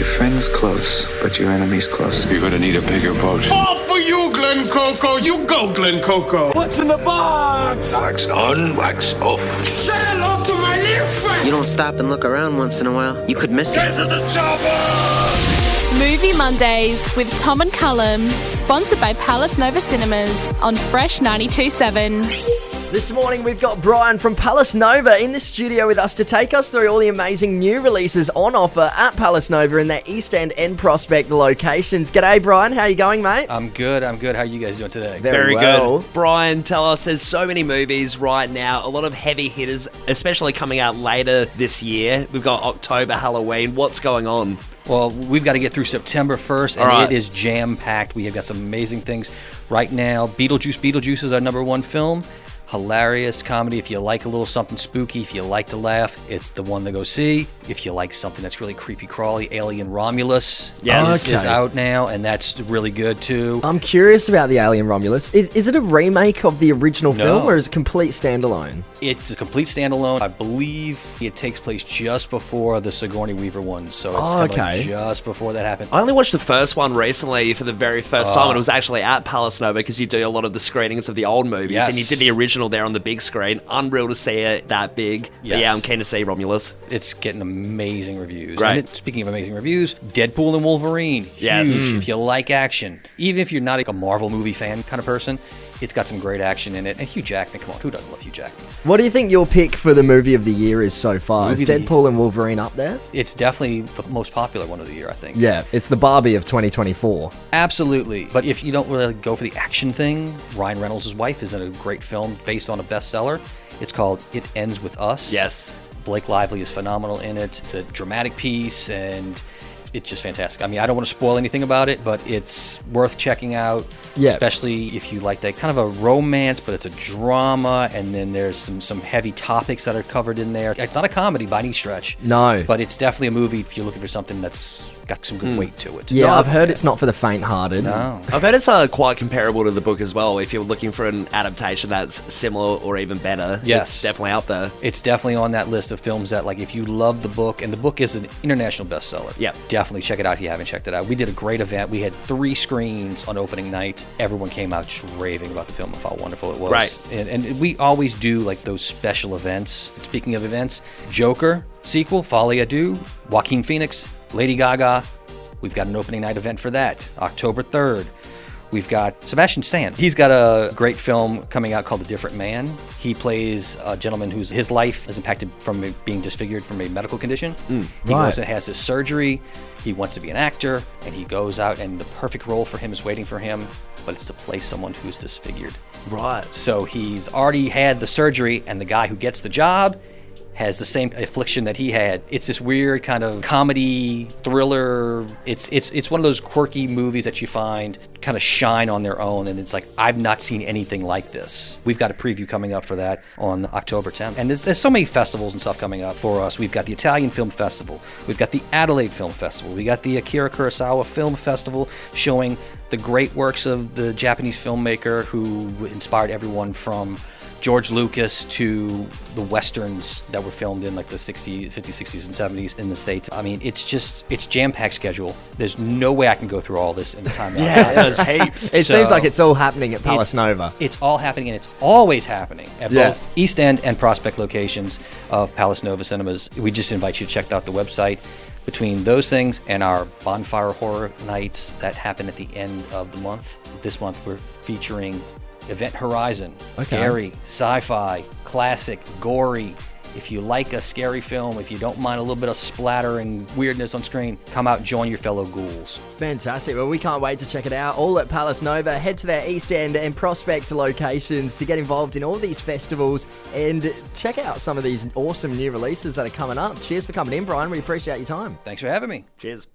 your friends close, but your enemies closer. You're gonna need a bigger boat. All for you, Glen Coco. You go, Glen Coco. What's in the box? Wax on, wax off. Say hello to my little friend. You don't stop and look around once in a while, you could miss Get it. to the chopper! Movie Mondays with Tom and Callum, sponsored by Palace Nova Cinemas on Fresh 92.7. This morning we've got Brian from Palace Nova in the studio with us to take us through all the amazing new releases on offer at Palace Nova in their East End and Prospect locations. G'day Brian, how you going, mate? I'm good. How are you guys doing today? Very well. Good. Brian, tell us, there's so many movies right now, a lot of heavy hitters, especially coming out later this year. We've got October, Halloween. What's going on? Well, we've got to get through September 1st, and right. It is jam-packed. We have got some amazing things right now. Beetlejuice is our number one film. Hilarious comedy. If you like a little something spooky, if you like to laugh, it's the one to go see. If you like something that's really creepy crawly, Alien Romulus is out now, and that's really good too. I'm curious about the Alien Romulus. Is it a remake of the original film, or is it a complete standalone? It's a complete standalone. I believe it takes place just before the Sigourney Weaver one, so it's like just before that happened. I only watched the first one recently for the very first time, and it was actually at Palace Nova because you do a lot of the screenings of the old movies, and you did the original there on the big screen. Unreal to see it that big. Yes. But yeah, I'm keen to see Romulus. It's getting amazing reviews. Great. Speaking of amazing reviews, Deadpool and Wolverine. Yes. Huge. If you like action, even if you're not like a Marvel movie fan kind of person, it's got some great action in it. And Hugh Jackman, come on, who doesn't love Hugh Jackman? What do you think your pick for the movie of the year is so far? Is Deadpool and Wolverine up there? It's definitely the most popular one of the year, I think. Yeah, it's the Barbie of 2024. Absolutely. But if you don't really go for the action thing, Ryan Reynolds' wife is in a great film based on a bestseller. It's called It Ends With Us. Yes. Blake Lively is phenomenal in it. It's a dramatic piece, and it's just fantastic. I mean, I don't want to spoil anything about it, but it's worth checking out, especially if you like that kind of a romance, but it's a drama, and then there's some heavy topics that are covered in there. It's not a comedy by any stretch. No. But it's definitely a movie if you're looking for something that's got some good weight to it. Yeah, I've heard it's not for the faint-hearted. No. I've heard it's quite comparable to the book as well. If you're looking for an adaptation that's similar or even better, it's definitely out there. It's definitely on that list of films that, like, if you love the book, and the book is an international bestseller, definitely check it out if you haven't checked it out. We did a great event. We had 3 screens on opening night. Everyone came out just raving about the film and how wonderful it was. Right. And we always do, like, those special events. Speaking of events, Joker sequel, Folie à Deux, Joaquin Phoenix, Lady Gaga. We've got an opening night event for that, October 3rd. We've got Sebastian Stan. He's got a great film coming out called A Different Man. He plays a gentleman his life is impacted from being disfigured from a medical condition. He goes and has his surgery. He wants to be an actor, and he goes out, and the perfect role for him is waiting for him, but it's to play someone who's disfigured. Right. So he's already had the surgery, and the guy who gets the job has the same affliction that he had. It's this weird kind of comedy thriller. It's one of those quirky movies that you find kind of shine on their own, and it's like, I've not seen anything like this. We've got a preview coming up for that on October 10th. And there's so many festivals and stuff coming up for us. We've got the Italian Film Festival. We've got the Adelaide Film Festival. We got the Akira Kurosawa Film Festival showing the great works of the Japanese filmmaker who inspired everyone from George Lucas to the westerns that were filmed in like the 50s, 60s, and 70s in the States. I mean, it's jam-packed schedule. There's no way I can go through all this in the time that I have. There's heaps. It seems like it's all happening at Palace Nova. It's all happening, and it's always happening at both East End and Prospect locations of Palace Nova Cinemas. We just invite you to check out the website. Between those things and our bonfire horror nights that happen at the end of the month, this month we're featuring Event Horizon. Scary, sci-fi, classic, gory. If you like a scary film, if you don't mind a little bit of splatter and weirdness on screen, come out and join your fellow ghouls. Fantastic. Well, we can't wait to check it out. All at Palace Nova. Head to their East End and Prospect locations to get involved in all these festivals and check out some of these awesome new releases that are coming up. Cheers for coming in, Brian. We appreciate your time. Thanks for having me. Cheers.